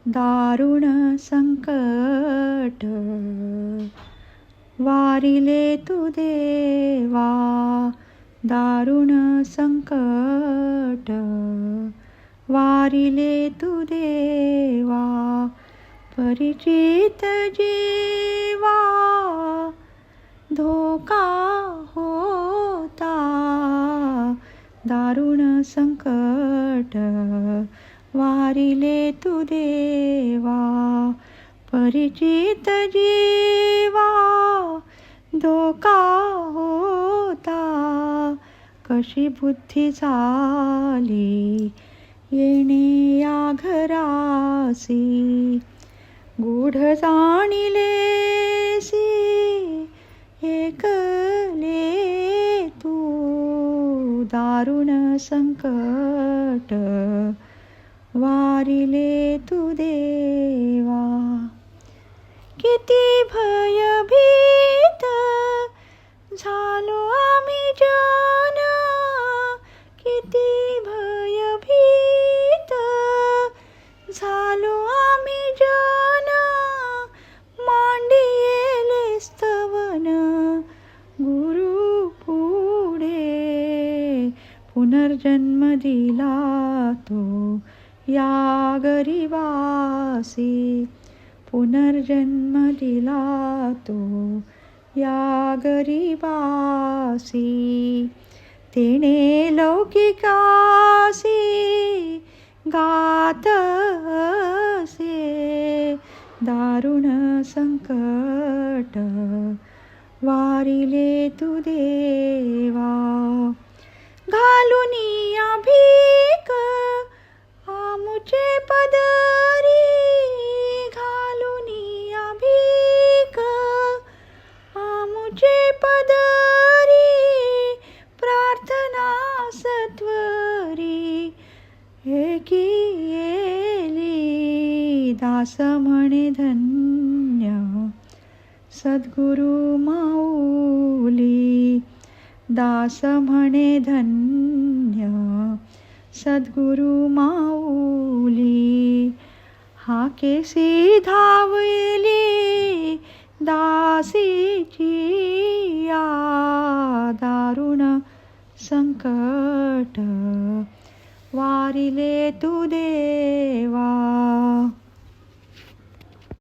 दारुण संकट वारिले तू देवा, दारुण संकट वारिले तू देवा, परिचित जीवा धोका होता, दारुण संकट वारिले तू देवा, परिचित जीवा धोका होता, कशी बुद्धी झाली येणे या घरासी, गूढ जाणिलेसी एकले तू, दारुण संकट वारिले तू देवा, किती भयभीत झालो आम्ही जन, किती भयभीत झालो आम्ही जन, मांडिले स्तवन गुरु पुढे, पुनर्जन्म दिला तो या गरिबासी, पुनर्जन्म दिला तो या गरिबासी, तेने लौकिकासी गात असे, दारुण संकट वारिले तू देवा, घालुनिया भीक आमुचे पदरी, घालुनिया भीक आमुचे पदरी, प्रार्थना सत्वरी एकी येली, दास म्हणे धन्य सद्गुरु माऊली, दास म्हणे धन्य सद्गुरु माऊली, हाकेसी धावली दासीची या, दारुण संकट वारिले तू देवा.